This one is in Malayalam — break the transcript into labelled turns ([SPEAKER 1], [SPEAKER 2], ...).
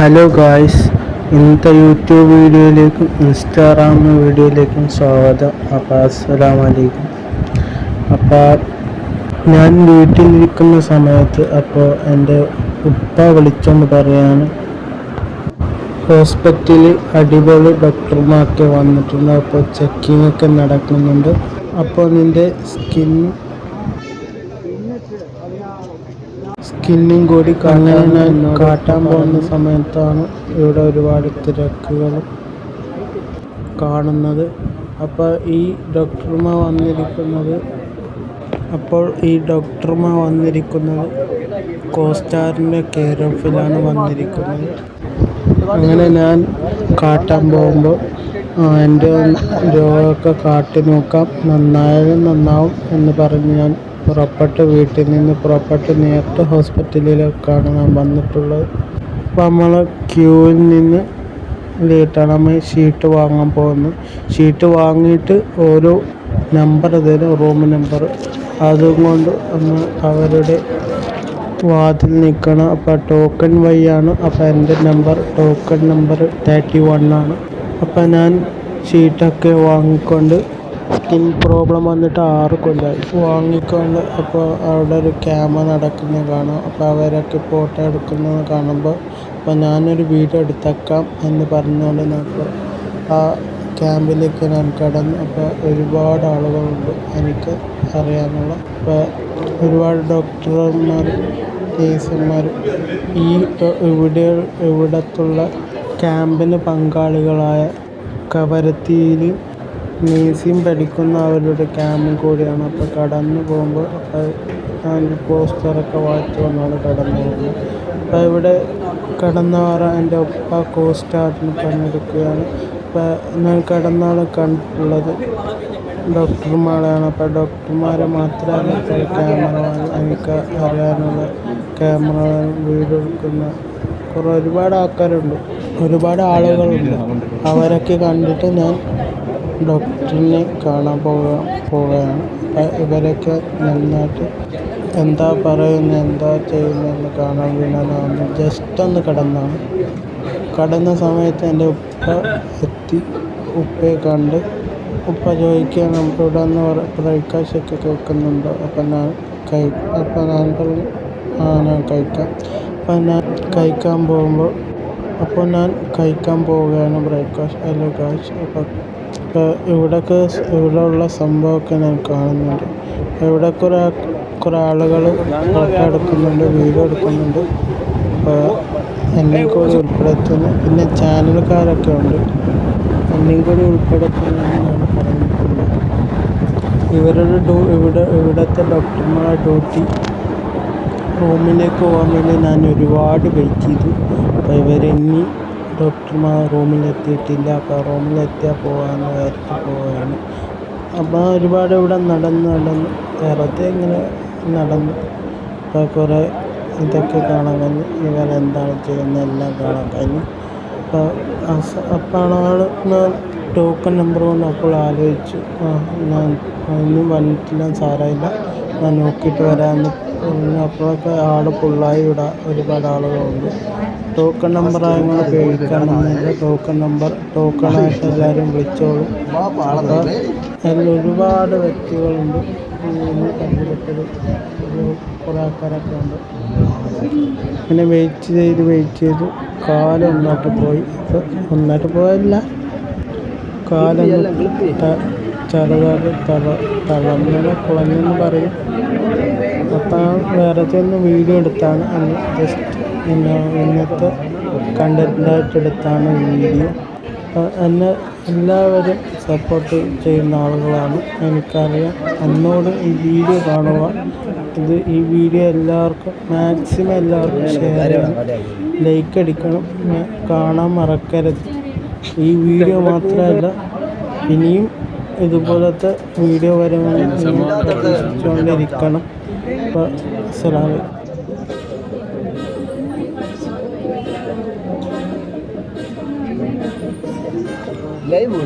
[SPEAKER 1] ഹലോ ഗായ്സ്, ഇന്നത്തെ യൂട്യൂബ് വീഡിയോയിലേക്കും ഇൻസ്റ്റാഗ്രാം വീഡിയോയിലേക്കും സ്വാഗതം. അപ്പോൾ അസ്സലാമു അലൈക്കും. അപ്പോൾ ഞാൻ വീട്ടിലിരിക്കുന്ന സമയത്ത് എൻ്റെ ഉപ്പ വിളിച്ചെന്ന് പറയാണ് ഹോസ്പിറ്റലിൽ അടിപൊളി ഡോക്ടർമാരൊക്കെ വന്നിട്ടുണ്ട്. അപ്പോൾ ചെക്കിംഗ് ഒക്കെ നടക്കുന്നുണ്ട്. അപ്പോൾ നിൻ്റെ സ്കിന്നും കൂടി അങ്ങനെ ഞാൻ കാട്ടാൻ പോകുന്ന സമയത്താണ് ഇവിടെ ഒരുപാട് തിരക്കുകളും കാണുന്നത്. അപ്പോൾ ഈ ഡോക്ടർമാർ വന്നിരിക്കുന്നത് കോസ്റ്റാറിൻ്റെ കെയർ ഓഫിലാണ് വന്നിരിക്കുന്നത്. അങ്ങനെ ഞാൻ കാട്ടാൻ പോകുമ്പോൾ എൻ്റെ രോഗമൊക്കെ കാട്ടി നോക്കാം, നന്നായാലും നന്നാവും എന്ന് പറഞ്ഞ് ഞാൻ വീട്ടിൽ നിന്ന് പുറപ്പെട്ട് നേരിട്ട് ഹോസ്പിറ്റലിലേക്കാണ് ഞാൻ വന്നിട്ടുള്ളത്. അപ്പോൾ നമ്മൾ ക്യൂവിൽ നിന്ന് ലേറ്റാണ്. നമ്മൾ ഷീറ്റ് വാങ്ങാൻ പോകുന്നത്. ഷീറ്റ് വാങ്ങിയിട്ട് ഓരോ നമ്പർ തരും, റൂം നമ്പർ. അതുകൊണ്ട് ഒന്ന് അവരുടെ വാതിൽ നിൽക്കണം. അപ്പോൾ ടോക്കൺ വഴിയാണ്. അപ്പോൾ എൻ്റെ ടോക്കൺ നമ്പർ 31 ആണ്. അപ്പോൾ ഞാൻ ഷീറ്റൊക്കെ വാങ്ങിക്കൊണ്ട് സ്കിൻ പ്രോബ്ലം വന്നിട്ട് 6 കൊല്ലമായി വാങ്ങിക്കൊണ്ട്. അപ്പോൾ അവിടെ ഒരു ക്യാമറ നടക്കുന്നത് കാണാം. അപ്പോൾ അവരൊക്കെ ഫോട്ടോ എടുക്കുന്നത് കാണുമ്പോൾ അപ്പോൾ ഞാനൊരു വീഡിയോ എടുത്തേക്കാം എന്ന് പറഞ്ഞുകൊണ്ട് നമുക്ക് ആ ക്യാമ്പിലേക്ക് ഞാൻ കടന്നു. അപ്പോൾ ഒരുപാട് ആളുകളുണ്ട് എനിക്ക് അറിയാനുള്ള. അപ്പോൾ ഒരുപാട് ഡോക്ടർമാരും നേഴ്സുമാരും ഇവിടത്തുള്ള ക്യാമ്പിന് പങ്കാളികളായ കവരത്തിയിൽ നേഴ്സിംഗ് പഠിക്കുന്ന അവരുടെ ക്യാമ്പും കൂടിയാണ്. അപ്പോൾ കടന്നു പോകുമ്പോൾ അതിൻ്റെ പോസ്റ്ററൊക്കെ വായിച്ചു കൊണ്ടാണ് കടന്നു പോകുന്നത്. അപ്പോൾ ഇവിടെ കടന്നവർ എൻ്റെ ഒപ്പ കോസ്റ്റാറിന് പണിയെടുക്കുകയാണ്. അപ്പോൾ ഞാൻ കടന്നാൾ കണ്ടിട്ടുള്ളത് ഡോക്ടർമാരാണ്. അപ്പോൾ ഡോക്ടർമാരെ മാത്രമല്ല, ക്യാമറ എനിക്ക് അറിയാനുള്ള ക്യാമറ വീഡിയോ എടുക്കുന്ന ഒരുപാട് ആൾക്കാരുണ്ട്, ഒരുപാട് ആളുകളുണ്ട്. അവരൊക്കെ കണ്ടിട്ട് ഞാൻ ഡോക്ടറിനെ കാണാൻ പോവുകയാണ്. ഇവരൊക്കെ നന്നായിട്ട് എന്താ പറയുന്നത്, എന്താ ചെയ്യുന്നതെന്ന് കാണാൻ വേണ്ടി ജസ്റ്റ് ഒന്ന് കടന്ന സമയത്ത് എൻ്റെ ഉപ്പ എത്തി. ഉപ്പയെ കണ്ട് ഉപ്പ ചോദിക്കുകയാണ് ഇവിടെ നിന്ന് ബ്രേക്ക്ഫാസ്റ്റൊക്കെ കേൾക്കുന്നുണ്ടോ. അപ്പം ഞാൻ പറഞ്ഞു ഞാൻ കഴിക്കാം. അപ്പം ഞാൻ കഴിക്കാൻ പോവുകയാണ് ബ്രേക്ക്ഫാസ്റ്റ്. അല്ല കാശ്. അപ്പോൾ ഇവിടെ ഉള്ള സംഭവമൊക്കെ ഞാൻ കാണുന്നുണ്ട്. ഇവിടെ കുറേ ആളുകൾ ഫോട്ടോ എടുക്കുന്നുണ്ട്, വീഡിയോ എടുക്കുന്നുണ്ട്. അപ്പോൾ എന്നെയും കൂടി ഉൾപ്പെടുത്തുന്നു. പിന്നെ ചാനലുകാരൊക്കെ ഉണ്ട്, എന്നെയും കൂടി ഉൾപ്പെടുത്തുന്നതെന്നാണ് പറഞ്ഞിട്ടുള്ളത്. ഇവിടുത്തെ ഡോക്ടർമാരുടെ ഡ്യൂട്ടി റൂമിലേക്ക് പോകാൻ വേണ്ടി ഞാൻ ഒരുപാട് വെയിറ്റ് ചെയ്തു. അപ്പോൾ ഇവരെന്നി ഡോക്ടർമാർ റൂമിലെത്തിയിട്ടില്ല. അപ്പോൾ റൂമിലെത്തിയാൽ പോവുകയാണ്. അപ്പോൾ ഒരുപാട് ഇവിടെ നടന്ന് വെറുതെ ഇങ്ങനെ നടന്നു. അപ്പോൾ കുറേ ഇതൊക്കെ കാണാൻ കഴിഞ്ഞു, ഇവരെന്താണ് ചെയ്യുന്നതെല്ലാം കാണാൻ കഴിഞ്ഞു. അപ്പോൾ ഞാൻ ടോക്കൺ നമ്പർ കൊണ്ട് അപ്പോൾ ആലോചിച്ചു, ഞാൻ ഒന്നും വന്നിട്ടില്ല, സാരമില്ല, ഞാൻ നോക്കിയിട്ട് വരാമെന്ന്. അപ്പോഴൊക്കെ ഫുള്ളായി. ഇവിടെ ഒരുപാട് ആളുകളുണ്ട്. ടോക്കൺ നമ്പർ ആയതുകൊണ്ട് പേടിക്കാനൊന്നുമില്ല. ടോക്കണായിട്ട് എല്ലാവരും വിളിച്ചോളും. അപ്പോൾ അതിൽ ഒരുപാട് വ്യക്തികളുണ്ട്. കണ്ടിട്ടൊരു കുറേ ആൾക്കാരൊക്കെ ഉണ്ട്. പിന്നെ വെയിറ്റ് ചെയ്ത് കാലം ഒന്നായിട്ട് പോയല്ല, കാലൊന്ന് ചെറുതായിട്ട് കുളഞ്ഞെന്ന് പറയും. അപ്പം വേറെ ഒന്ന് വീഡിയോ എടുത്താണ്, ജസ്റ്റ് ഇന്നത്തെ കണ്ടൻറ്റായിട്ട് എടുത്താണ് വീഡിയോ. എന്നെ എല്ലാവരും സപ്പോർട്ട് ചെയ്യുന്ന ആളുകളാണ്, എനിക്കറിയാം. എന്നോട് ഈ വീഡിയോ കാണുക, ഈ വീഡിയോ മാക്സിമം എല്ലാവർക്കും ഷെയർ ചെയ്യണം, ലൈക്ക് അടിക്കണം, കാണാൻ മറക്കരുത്. ഈ വീഡിയോ മാത്രമല്ല, ഇനിയും ഇതുപോലത്തെ വീഡിയോ വരുന്നോണ്ടിരിക്കണം. അപ്പോൾ അസ്സലാമു
[SPEAKER 2] ലൈവ്